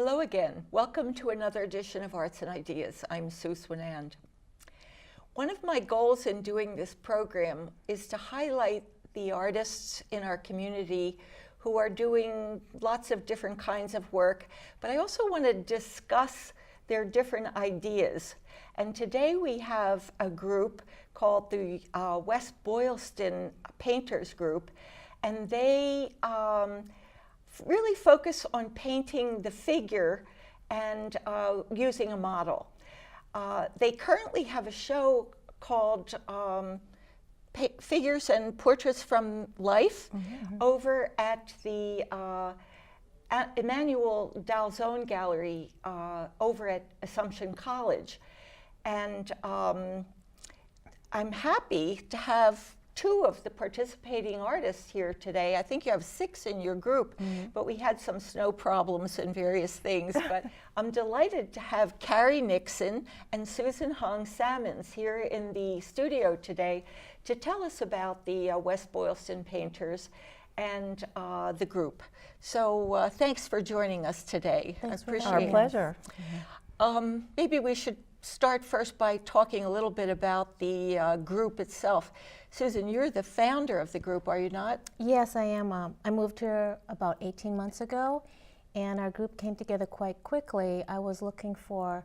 Hello again. Welcome to another edition of Arts and Ideas. I'm Sue Swinand. One of my goals in doing this program is to highlight the artists in our community who are doing lots of different kinds of work, but I also want to discuss their different ideas. And today we have a group called the West Boylston Painters Group, and they really focus on painting the figure and using a model. They currently have a show called Figures and Portraits from Life over at the Emmanuel Dalzone Gallery over at Assumption College. And I'm happy to have two of the participating artists here today. I think you have 6 in your group, but we had some snow problems and various things. But I'm delighted to have Carrie Nixon and Susan Hung Salmons here in the studio today to tell us about the West Boylston Painters and the group. So thanks for joining us today. Thanks, I appreciate our pleasure. Maybe we should start first by talking a little bit about the group itself. Susan, you're the founder of the group, are you not? Yes, I am. I moved here about 18 months ago, and our group came together quite quickly. I was looking for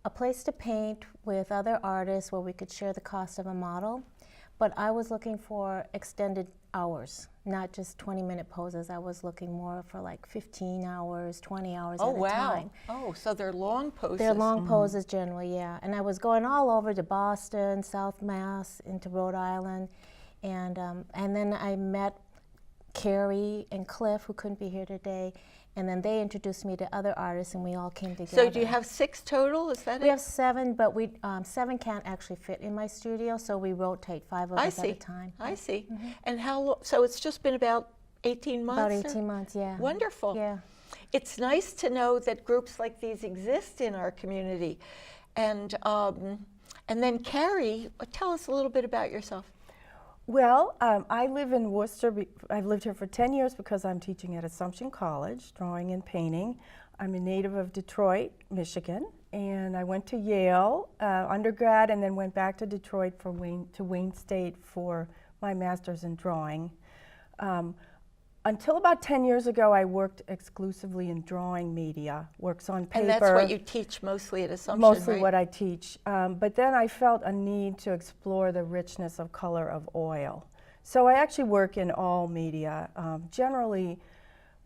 a place to paint with other artists where we could share the cost of a model, but I was looking for extended hours, not just 20-minute poses. I was looking more for like 15 hours, 20 hours at a time. Oh, so they're long poses. They're long poses generally, yeah. And I was going all over to Boston, South Mass, into Rhode Island, and then I met Carrie and Cliff, who couldn't be here today, and then they introduced me to other artists, and we all came together. So do you have 6 total? Is that it? We have 7, but 7 can't actually fit in my studio, so we rotate 5 of us at a time. I see. And how long? So it's just been about 18 months? About 18 months, yeah. Wonderful. Yeah. It's nice to know that groups like these exist in our community. And then Carrie, tell us a little bit about yourself. Well, I live in Worcester. I've lived here for 10 years because I'm teaching at Assumption College, drawing and painting. I'm a native of Detroit, Michigan, and I went to Yale undergrad and then went back to Detroit for Wayne State for my master's in drawing. Until about 10 years ago, I worked exclusively in drawing media, works on paper. And that's what you teach mostly at Assumption, Mostly right? what I teach. But then I felt a need to explore the richness of color of oil. So I actually work in all media, generally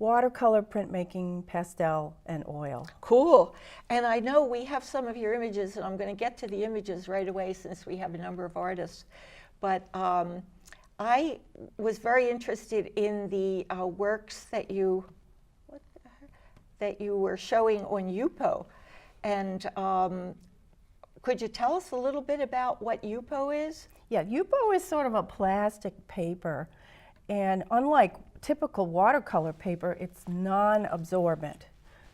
watercolor, printmaking, pastel, and oil. Cool. And I know we have some of your images, and I'm going to get to the images right away since we have a number of artists. But I was very interested in the works that you were showing on Yupo, and could you tell us a little bit about what Yupo is? Yeah, Yupo is sort of a plastic paper, and unlike typical watercolor paper, it's non-absorbent.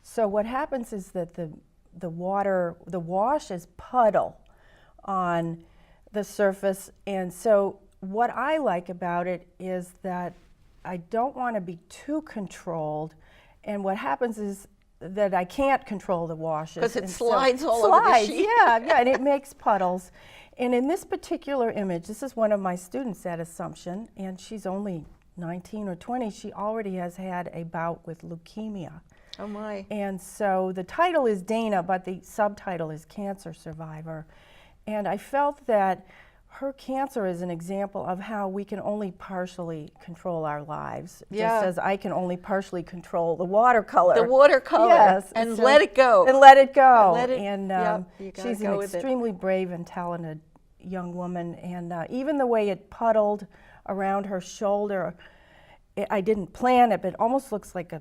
So what happens is that the washes puddle on the surface, and so what I like about it is that I don't want to be too controlled, and what happens is that I can't control the washes. Because it slides all over the sheet. Yeah, and it makes puddles. And in this particular image, this is one of my students at Assumption, and she's only 19 or 20. She already has had a bout with leukemia. Oh my. And so the title is Dana, but the subtitle is Cancer Survivor. And I felt that her cancer is an example of how we can only partially control our lives, just as I can only partially control the watercolor. The watercolor, yes, and so, let it go. And let it go. And she's an extremely brave and talented young woman, and even the way it puddled around her shoulder, I didn't plan it, but it almost looks like a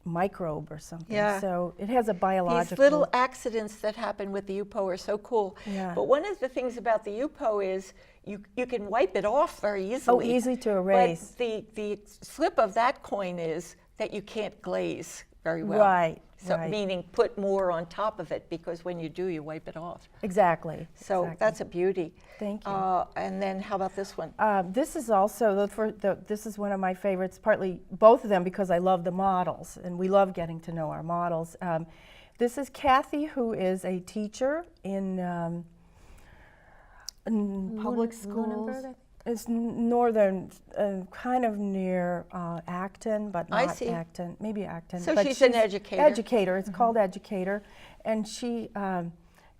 microbe or something. Yeah. So it has a biological... These little accidents that happen with the Yupo are so cool. Yeah. But one of the things about the Yupo is you can wipe it off very easily. Oh, easy to erase. But the slip of that coin is that you can't glaze. very well. Right, So right. meaning put more on top of it, because when you do, you wipe it off. Exactly. So exactly. that's a beauty. Thank you. And then how about this one? This is also, this is one of my favorites, partly both of them because I love the models, and we love getting to know our models. This is Kathy, who is a teacher in public schools. Lunenburg, I think. It's northern, kind of near Acton, but I not see. Acton, maybe Acton. So but she's an educator. Educator, it's called educator, and she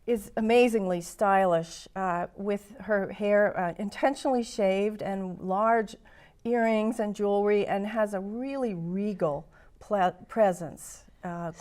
is amazingly stylish with her hair intentionally shaved and large earrings and jewelry, and has a really regal presence.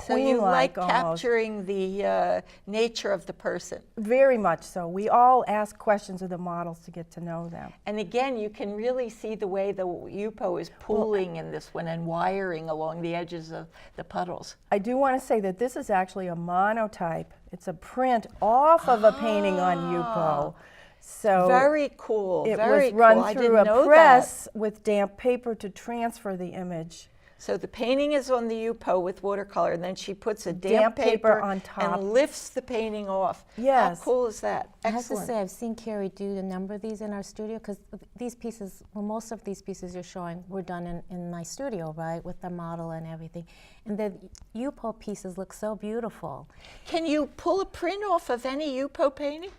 So you like Queen-like almost. capturing the nature of the person. Very much so. We all ask questions of the models to get to know them. And again, you can really see the way the UPO is pooling in this one and wiring along the edges of the puddles. I do want to say that this is actually a monotype. It's a print off of a painting on UPO. So Very cool. it very was run cool. I through didn't know a press with damp paper to transfer the image. So the painting is on the UPO with watercolor, and then she puts a damp paper on top. and lifts the painting off. Yes. How cool is that? I have to Excellent. say, I've seen Carrie do a number of these in our studio, because these pieces, well, most of these pieces you're showing were done in my studio, right, with the model and everything. And the UPO pieces look so beautiful. Can you pull a print off of any UPO painting?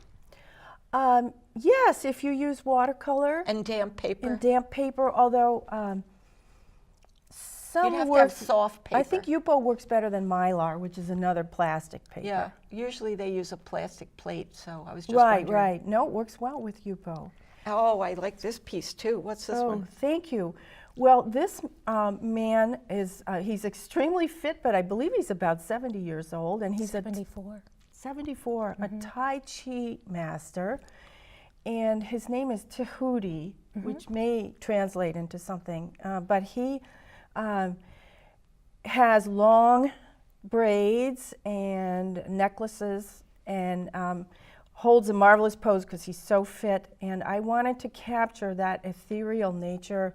Yes, if you use watercolor And damp paper? and damp paper, although some You'd have to works, have soft paper. I think UPO works better than Mylar, which is another plastic paper. Yeah, usually they use a plastic plate, so I was just Right, wondering. right. No, it works well with UPO. Oh, I like this piece too. What's this Oh, one? thank you. Well, this man is, he's extremely fit, but I believe he's about 70 years old, and he's 74. 74, a Tai Chi master, and his name is Tahuti, which may translate into something, but he has long braids and necklaces, and holds a marvelous pose because he's so fit, and I wanted to capture that ethereal nature,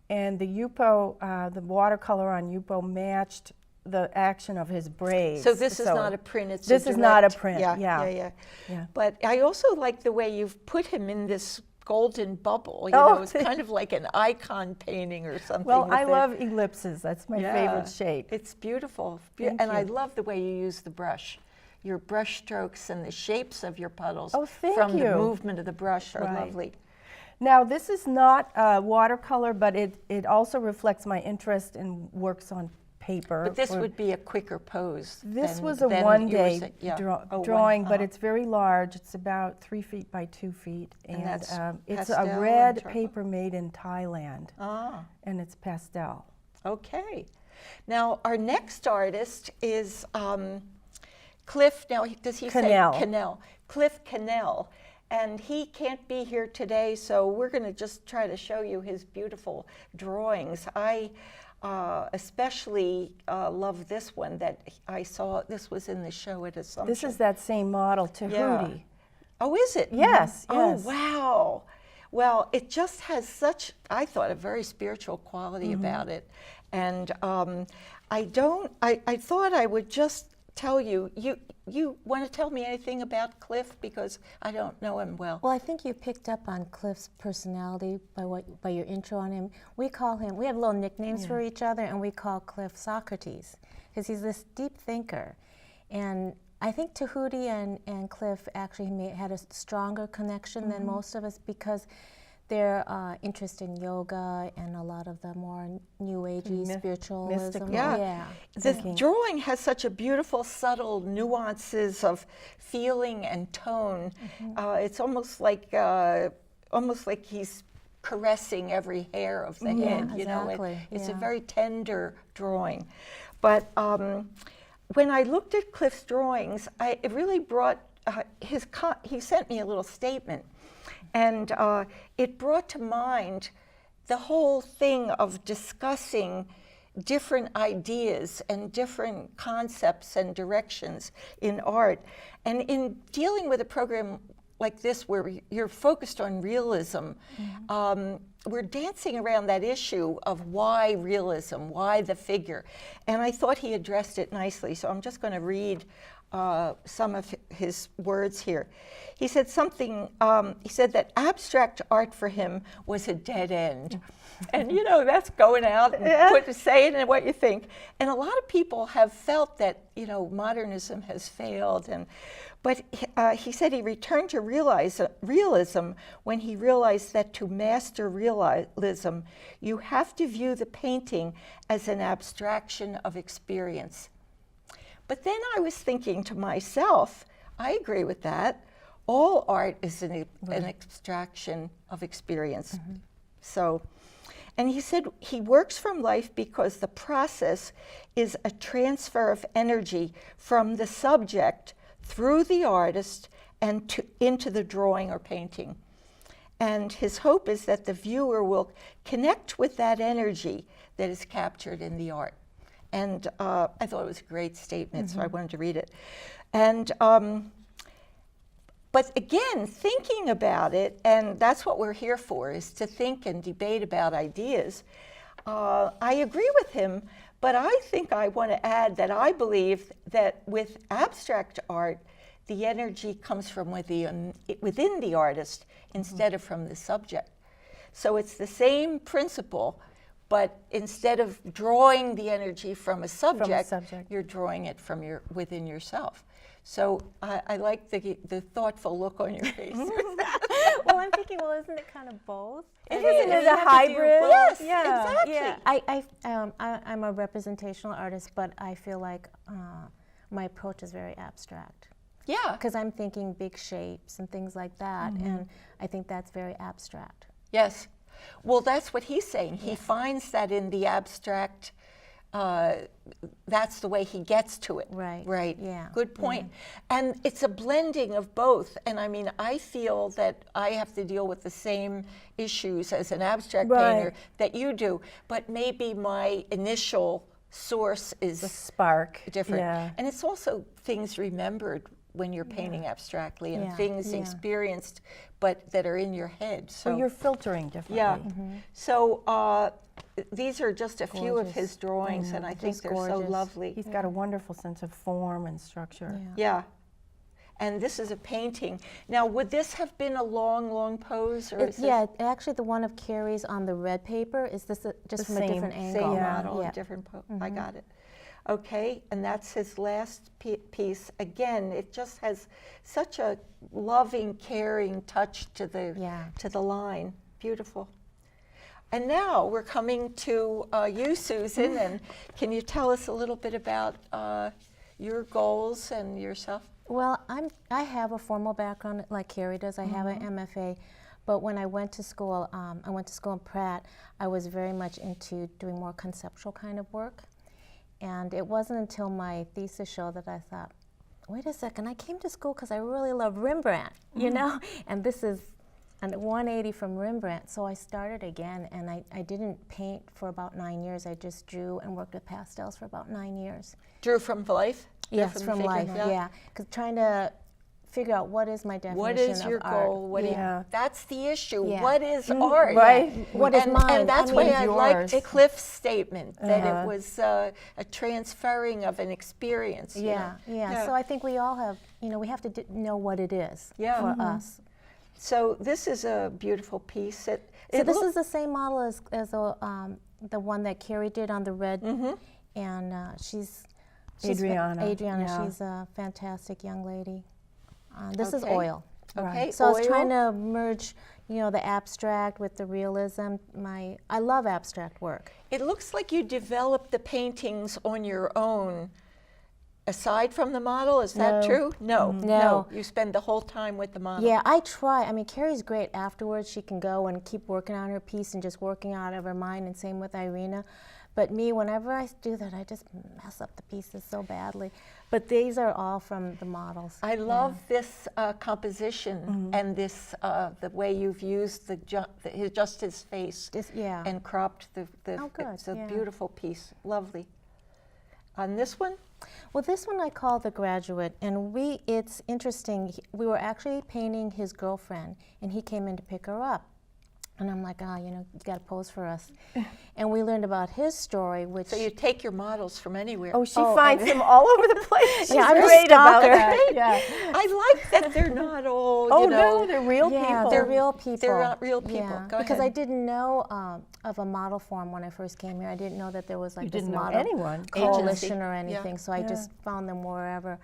and the UPO, the watercolor on UPO matched the action of his braids. So this is not a print, it's this a is not a direct- print, yeah. yeah. But I also like the way you've put him in this golden bubble. You Oh, know, it's kind of like an icon painting or something. Well, with I it. love ellipses. That's my Yeah. favorite shape. It's beautiful. Thank And I you. love the way you use the brush. Your brush strokes and the shapes of your puddles Oh, thank from the you. movement of the brush are Right. lovely. Now, this is not watercolor, but it also reflects my interest in works on paper. But this or- would be a quicker pose. This than- was a than you were one-day saying- yeah. Oh, drawing, but uh-huh. it's very large. It's about 3 feet by 2 feet, And and that's it's pastel a and red charcoal? paper made in Thailand, Ah, and it's pastel. okay. Now, our next artist is Cliff. Now, does he Connell. say Connell? Cliff Connell. And he can't be here today, so we're going to just try to show you his beautiful drawings. I especially love this one that I saw. This was in the show at Assumption. This is that same model, Tahuti. Oh, is it? Yes, Oh, yes. wow. Well, it just has such, I thought, a very spiritual quality about it. And I thought I would just tell you, you want to tell me anything about Cliff? Because I don't know him well. Well, I think you picked up on Cliff's personality by your intro on him. We call him, we have little nicknames for each other, and we call Cliff Socrates, because he's this deep thinker. And I think Tahuti and Cliff actually had a stronger connection than most of us, because their interest in yoga and a lot of the more new agey spiritualism. mystical. Yeah. The drawing has such a beautiful, subtle nuances of feeling and tone. It's almost like he's caressing every hair of the head. You know, exactly, it's a yeah. very tender drawing. But when I looked at Cliff's drawings, it really brought he sent me a little statement. And it brought to mind the whole thing of discussing different ideas and different concepts and directions in art. And in dealing with a program like this, where you're focused on realism, we're dancing around that issue of why realism, why the figure. And I thought he addressed it nicely, so I'm just going to read some of his words here. He said something, he said that abstract art for him was a dead end. And you know, that's going out and saying and what you think. And a lot of people have felt that, you know, modernism has failed. But he said he returned to realism when he realized that to master realism, you have to view the painting as an abstraction of experience. But then I was thinking to myself, I agree with that. All art is an abstraction of experience. So, and he said he works from life because the process is a transfer of energy from the subject through the artist and into the drawing or painting. And his hope is that the viewer will connect with that energy that is captured in the art. And I thought it was a great statement, so I wanted to read it. And but again, thinking about it, and that's what we're here for, is to think and debate about ideas. I agree with him, but I think I want to add that I believe that with abstract art, the energy comes from within the artist instead of from the subject. So it's the same principle, but instead of drawing the energy from a subject, you're drawing it from within yourself. So I like the thoughtful look on your face. Well, I'm thinking, well, isn't it kind of both? Isn't it a hybrid? Yes, Yeah. exactly. Yeah. I'm a representational artist, but I feel like my approach is very abstract. Yeah. Because I'm thinking big shapes and things like that, and I think that's very abstract. Yes. Well, that's what he's saying. He finds that in the abstract, that's the way he gets to it. Right. Right. Yeah. Good point. And it's a blending of both. And I mean, I feel that I have to deal with the same issues as an abstract painter that you do, but maybe my initial source is The spark. different. Yeah. And it's also things remembered when you're painting abstractly, and things experienced but that are in your head. So you're filtering differently. Yeah. So these are just a few of Gorgeous. his drawings, and I think Just they're so gorgeous. lovely. He's got a wonderful sense of form and structure. Yeah. And this is a painting. Now, would this have been a long, long pose, or is this Actually, the one of Carrie's on the red paper is this just from a different angle. same Yeah. model, a different pose? I got it. Okay, and that's his last piece. Again, it just has such a loving, caring touch to the line. Beautiful. And now we're coming to you, Susan, and can you tell us a little bit about your goals and yourself? Well, I have a formal background like Carrie does. I have an MFA, but when I went to school, in Pratt. I was very much into doing more conceptual kind of work. And it wasn't until my thesis show that I thought, wait a second, I came to school because I really love Rembrandt, you know? And this is a 180 from Rembrandt. So I started again, and I didn't paint for about 9 years. I just drew and worked with pastels for about 9 years. Drew from life? Yes, from life, yeah. Because trying to figure out what is my definition What is of your art. goal? What do you, that's the issue. Yeah. What is art? Right. What is mine? And that's why I liked yours. Cliff's statement, that it was a transferring of an experience. you know? Yeah. So I think we all have, we have to know what it is for us. So this is a beautiful piece. So this is the same model as the one that Carrie did on the red, and she's Adriana. Adriana, she's a fantastic young lady. This is Okay. oil. Okay, So I was oil. trying to merge, the abstract with the realism. I love abstract work. It looks like you developed the paintings on your own, aside from the model. Is that No. true? No. No. You spend the whole time with the model. Yeah, I try. I mean, Carrie's great afterwards. She can go and keep working on her piece and just working out of her mind, and same with Irina. But me, whenever I do that, I just mess up the pieces so badly. But these are all from the models. I love this composition and this the way you've used just his face and cropped the Oh, good, it's a yeah. beautiful piece. Lovely. On this one? Well, this one I call The Graduate, and it's interesting. We were actually painting his girlfriend, and he came in to pick her up. And I'm like, oh, you got to pose for us. And we learned about his story, which... So you take your models from anywhere. Oh, she finds them all over the place. She's I'm a great about stalker. that. Yeah. I like that they're not all, Oh, you know. no, they're real people. They're real people. They're not real people. Yeah, Go because ahead. I didn't know of a model forum when I first came here. I didn't know that there was like You this didn't know model anyone. coalition or Agency. anything, Yeah. so I just found them wherever.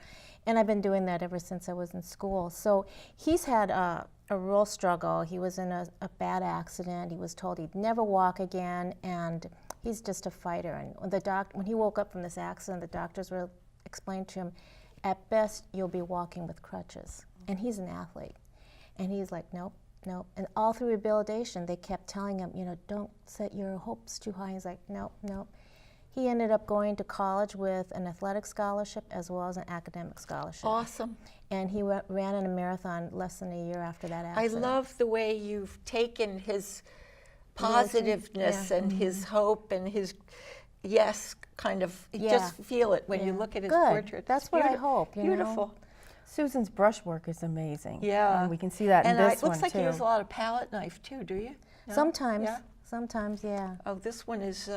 And I've been doing that ever since I was in school. So he's had a real struggle. He was in a bad accident. He was told he'd never walk again, and he's just a fighter. And when he woke up from this accident, the doctors were explained to him, at best, you'll be walking with crutches. And he's an athlete. And he's like, nope, nope. And all through rehabilitation, they kept telling him, don't set your hopes too high. He's like, nope, nope. He ended up going to college with an athletic scholarship as well as an academic scholarship. Awesome. And he ran in a marathon less than a year after that I accident. love the way you've taken his positiveness and his hope and his kind of, you just feel it when you look at his portrait. That's It's what I beautiful. hope, Beautiful. Susan's brushwork is amazing. Yeah. And we can see that in And this it looks one, like too. you use a lot of palette knife too, do you? No? Sometimes, Yeah? sometimes, yeah. Oh, this one is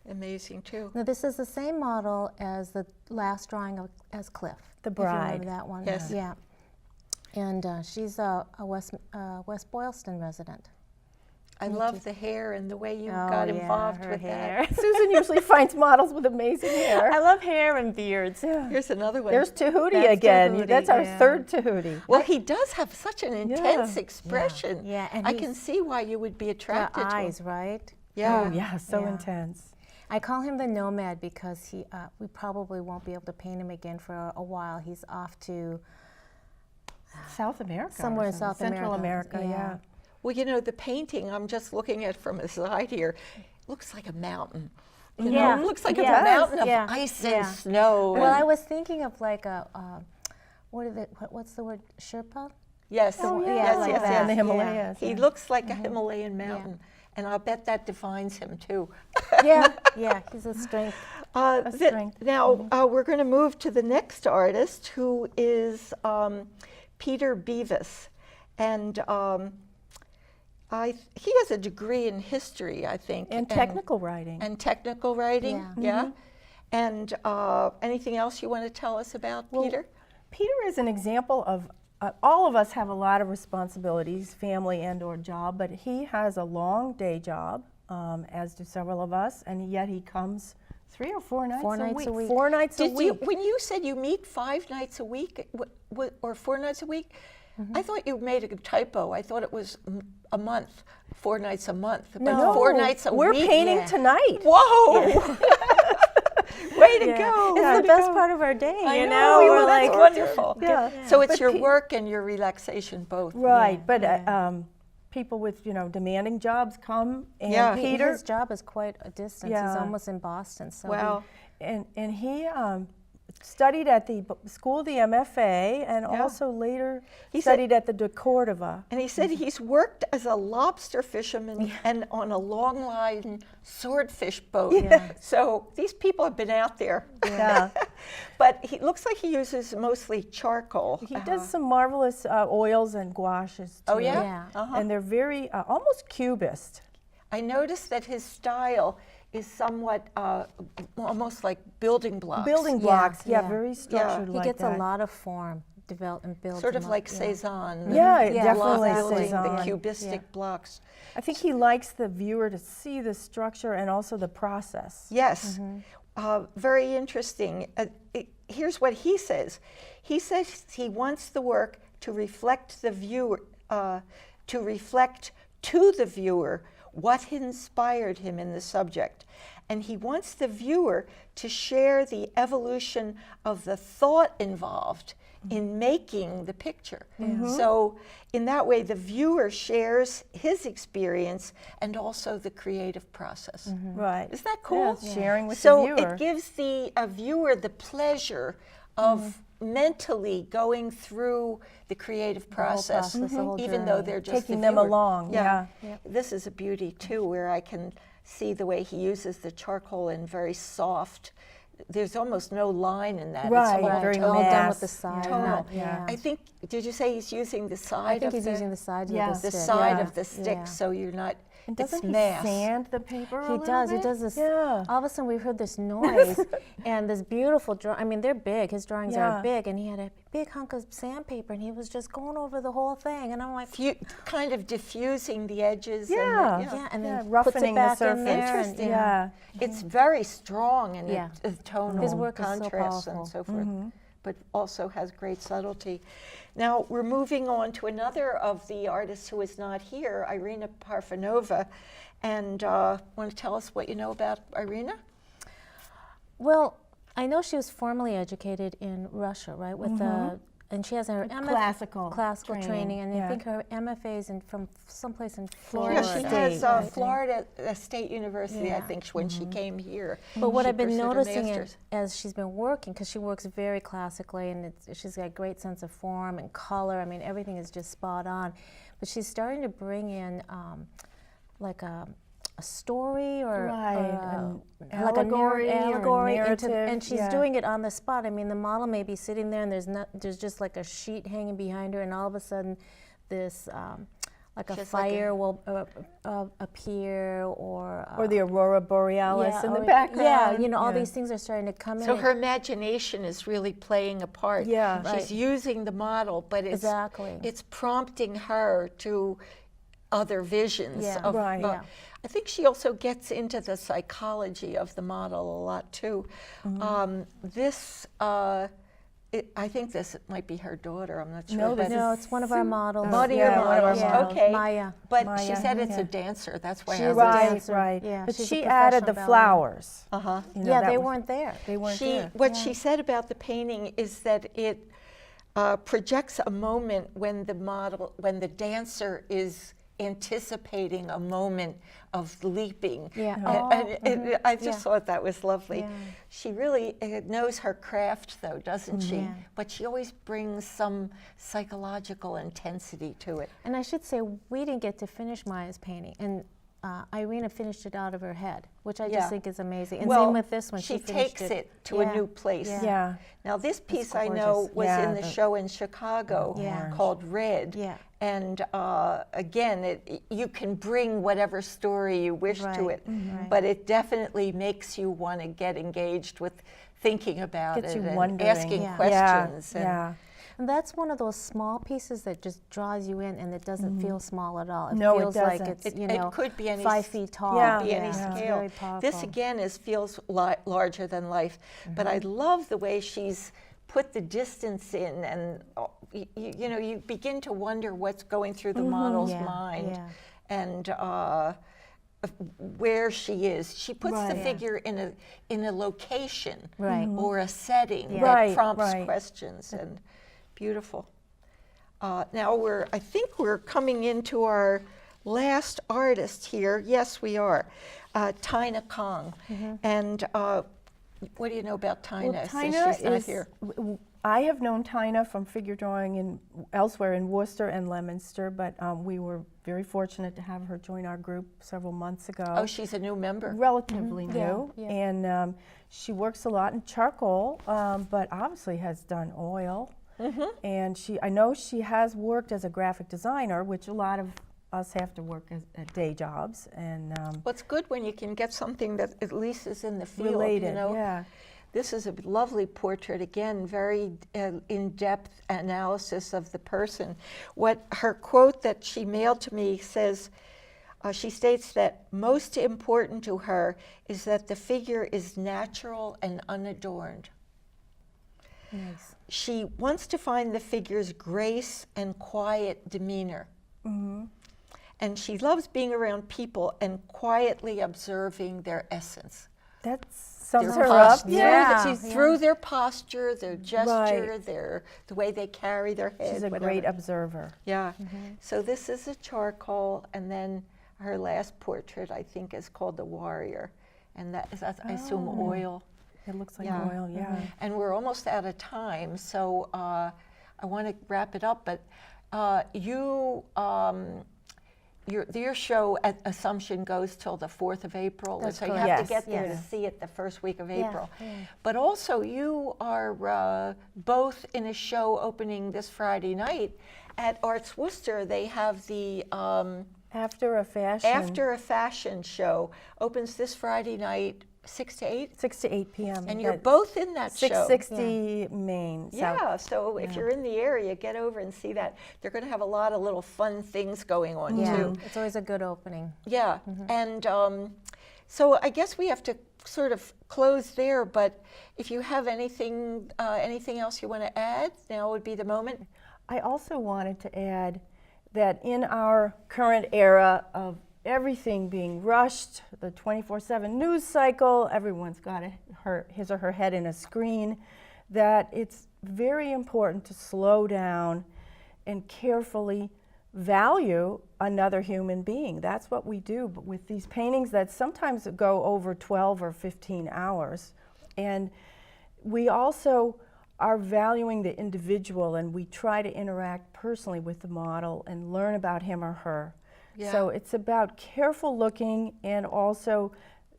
amazing too. Now this is the same model as the last drawing of as Cliff. The if you bride. remember that one. Yes. Yeah. And she's a West Boylston resident. I love the hair and the way you Oh, got yeah, involved her with hair. that. Susan usually finds models with amazing hair. I love hair and beards. Here's another one. There's Tahuti That's again. Tahuti, That's our yeah. third Tahuti. Well, he does have such an intense expression. Yeah, and I can see why you would be The attracted to eyes, him. right? Yeah. Oh, yeah, so Yeah. intense. I call him the nomad because we probably won't be able to paint him again for a while. He's off to South America. or somewhere in something. South Central America, America, yeah. yeah. Well, the painting I'm just looking at from the side here looks like a mountain. You Yeah. know, it looks like Yeah. a mountain of Yeah. ice Yeah. and snow. Well, I was thinking of like what's the word, Sherpa? yes, Oh, yeah, yes, like yes, that. yes. in the Yeah. Himalayas. He yeah. looks like a Himalayan mountain, and I'll bet that defines him too. Yeah, yeah, he's a strength. strength. Now we're going to move to the next artist, who is Peter Beves, and he has a degree in history, I think, And technical writing. and technical writing. Yeah. And anything else you want to tell us about Peter? Peter is an example of, all of us have a lot of responsibilities, family and or job, but he has a long day job, as do several of us, and yet he comes 3 or 4 nights, 4 nights a week. 4 nights a Did you, week. when you said you meet 5 nights a week or 4 nights a week, I thought you made a typo. I thought it was a month, 4 nights a month, but No. 4 nights a We're week. painting Yeah. tonight. Whoa! Way to go! It's Way the to best go. part of our day, I you know. know? Well, We're that's like, wonderful. Yeah. So it's But your work and your relaxation both. Right, but yeah. people with demanding jobs come, and Yeah. Peter, his job is quite a distance. He's Yeah. almost in Boston. So Wow. and he studied at the school of the MFA, and Yeah. also later He said- studied at the de Cordova. And he said he's worked as a lobster fisherman and on a long line swordfish boat. Yeah. So these people have been out there. Yeah. But he looks like he uses mostly charcoal. He does some marvelous oils and gouaches too. Oh, yeah? Yeah. Uh-huh. And they're very almost cubist. I noticed that his style is somewhat almost like building blocks. Building blocks, yeah, yeah. very structured he like gets that. a lot of form developed and built. Sort them of up, like yeah. Cezanne. Yeah, Yeah, definitely building Cezanne. the cubistic Yeah. blocks. I think he likes the viewer to see the structure and also the process. Yes, very interesting. Here's what he says. He says he wants the work to reflect the viewer, to reflect to the viewer what inspired him in the subject. And he wants the viewer to share the evolution of the thought involved in making the picture. So in that way, the viewer shares his experience and also the creative process. Right. Isn't that cool? Yeah, sharing with So the viewer. it gives the viewer the pleasure of mentally going through the creative process, process, the whole even though journey. they're just Taking the them viewer. along, yeah. This is a beauty too, where I can see the way he uses the charcoal in very soft, there's almost no line in that. Right, It's all very all done with mass, the side. tonal. Yeah. I think, did you say he's using the side I think of he's the, using the sides Yeah. of the the stick. side Yeah. of the stick, Yeah. so you're not, And it's doesn't he mass. sand the paper a He little does. bit? He does this. Yeah. All of a sudden, we heard this noise, and this beautiful drawing. I mean, they're big. His drawings Yeah. are big, and he had a big hunk of sandpaper, and he was just going over the whole thing. And I'm like, Kind of diffusing the edges. Yeah. And yeah, and then Yeah, puts roughening it the back in surface. there. and- Interesting. Yeah. It's very strong in Yeah. its tonal His work is so contrasts powerful. and so forth, but also has great subtlety. Now we're moving on to another of the artists who is not here, Irina Parfenova. And want to tell us what you know about Irina? Well, I know she was formally educated in Russia, right? With and she has her Classical training, and I yeah. think her MFA is from someplace in Yeah, Florida. she State, has I think. Florida State University, I Yeah. think, when she came here. But what she I've been pursued her noticing master's. as she's been working, because she works very classically, and she's got a great sense of form and color. I mean, everything is just spot on. But she's starting to bring in like a story or, Right, or an like a allegory or allegory into, narrative, and she's yeah. doing it on the spot. I mean, the model may be sitting there, and there's just like a sheet hanging behind her, and all of a sudden, this like a Just like fire will appear, or the aurora borealis in the or- background. Yeah, you know, all Yeah. these things are starting to come in. So her imagination is really playing a part. Yeah. She's Right. using the model, but Exactly. it's prompting her to other visions. Yeah. Of, Right. Yeah. I think she also gets into the psychology of the model a lot too. I think this might be her daughter. I'm not sure. No, but this No, it's one of our models. one of your Yeah, one of our models. models. Okay. Maya. But she Maya, said it's yeah. a dancer. That's why She I is was. a Right, dancer. right. Yeah, But she's a she added the professional flowers. Uh-huh. You know, Yeah, that they was- weren't there. They weren't She, there. what she said about the painting is that it projects a moment when the dancer is anticipating a moment of leaping. Yeah. I just Yeah. thought that was lovely. Yeah. She really knows her craft, though, doesn't she? Yeah. But she always brings some psychological intensity to it. And I should say, we didn't get to finish Maya's painting, and Irina finished it out of her head, which I Yeah. just think is amazing. And Well, same with this one. she finished takes it it to a Yeah. new place. Yeah. Yeah. Now, this piece I know gorgeous. was Yeah, in the the- show in Chicago Yeah. called Red. Yeah. And again, you can bring whatever story you wish to Right, it, right. but it definitely makes you want to get engaged with thinking about Gets it you and wondering. asking Yeah. questions. Yeah. And Yeah. And that's one of those small pieces that just draws you in, and it doesn't feel small at all. It No, it feels like doesn't. it's, It- you it know, could be any 5 feet tall. Yeah. be any It's scale. very powerful. This again feels larger than life, but I love the way she's put the distance in, and you know, you begin to wonder what's going through the model's Yeah, mind, yeah. and where she is. She puts Right. the Yeah. figure in a location Right. or a setting Yeah. that Right, prompts right. questions, and beautiful. Now I think we're coming into our last artist here. Yes, we are. Tina Kong. And what do you know about Tina, Well, since Tina she's not is, here? I have known Tina from figure drawing elsewhere in Worcester and Leominster, but we were very fortunate to have her join our group several months ago. Oh, she's a new member. Relatively Yeah, new, yeah. and she works a lot in charcoal, but obviously has done oil. And I know she has worked as a graphic designer, which a lot of us have to work at day jobs, and Well, it's good when you can get something that at least is in the field, related. you know? Yeah. This is a lovely portrait, again, very in-depth analysis of the person. What her quote that she mailed to me says, she states that most important to her is that the figure is natural and unadorned. Nice. She wants to find the figure's grace and quiet demeanor. And she loves being around people and quietly observing their essence. That sums Their her up. posture. Yeah. She's through their posture, their gesture, the way they carry their head. She's a whatever. great observer. Yeah. So this is a charcoal, and then her last portrait, I think, is called The Warrior. And that is, I assume, oil. It looks like Yeah. oil, yeah. And we're almost out of time, so I want to wrap it up. But your show at Assumption goes till the 4th of April, That's so you correct. have Yes, to get there to yes. see it the first week of Yeah, April. yeah. But also, you are both in a show opening this Friday night at Arts Worcester. They have the After a fashion. After a Fashion show, opens this Friday night, 6 to 8, 6 to 8 p.m. and you're That's both in that show. 660 Main. Yeah, so if you're in the area, get over and see that. They're going to have a lot of little fun things going on Yeah, too. it's always a good opening. Yeah, and so I guess we have to sort of close there. But if you have anything else you want to add, now would be the moment. I also wanted to add that in our current era of everything being rushed, the 24/7 news cycle, everyone's got his or her head in a screen, that it's very important to slow down and carefully value another human being. That's what we do with these paintings that sometimes go over 12 or 15 hours. And we also are valuing the individual, and we try to interact personally with the model and learn about him or her. Yeah. So it's about careful looking and also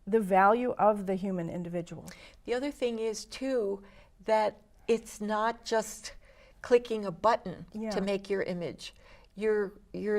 the value of the human individual. The other thing is too that it's not just clicking a button Yeah. to make your image. You're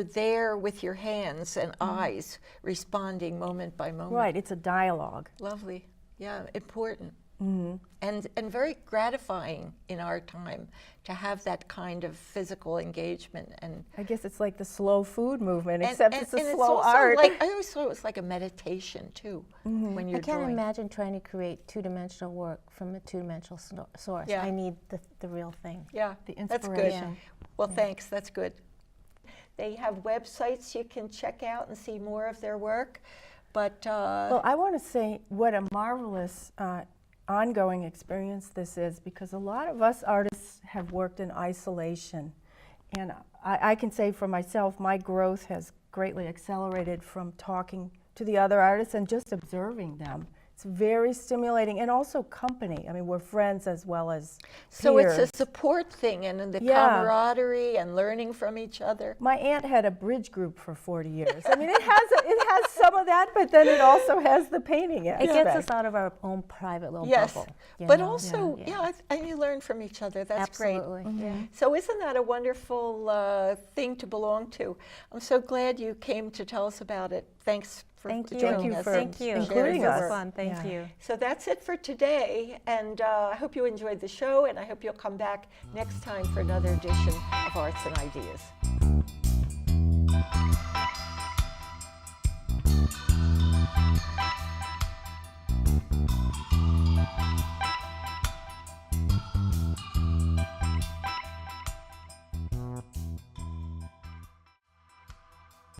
there with your hands and eyes responding moment by moment. Right, it's a dialogue. Lovely. Yeah, important. Mm-hmm. And very gratifying in our time to have that kind of physical engagement. And I guess it's like the slow food movement, except it's a and slow also art. Like, I always thought it was like a meditation too, when you're I can't drawing. imagine trying to create two-dimensional work from a two-dimensional source. Yeah. I need the real thing. Yeah, The that's good. inspiration. Well, thanks. That's good. They have websites you can check out and see more of their work. But Well, I want to say what a marvelous ongoing experience this is, because a lot of us artists have worked in isolation. And I can say for myself, my growth has greatly accelerated from talking to the other artists and just observing them. It's very stimulating, and also company. I mean, we're friends as well as so peers. it's a support thing, and the Yeah. camaraderie and learning from each other. My aunt had a bridge group for 40 years. I mean, it has some of that, but then it also has the painting It aspect. gets us out of our own private little Yes, bubble. you but know? also, Yeah. and you learn from each other. That's Absolutely. great. Yeah. So isn't that a wonderful thing to belong to? I'm so glad you came to tell us about it. Thanks for Thank you. joining Thank you us. for and Thank you. sharing including your us. work. Fun. Thank Yeah. you. So that's it for today, and I hope you enjoyed the show, and I hope you'll come back next time for another edition of Arts and Ideas.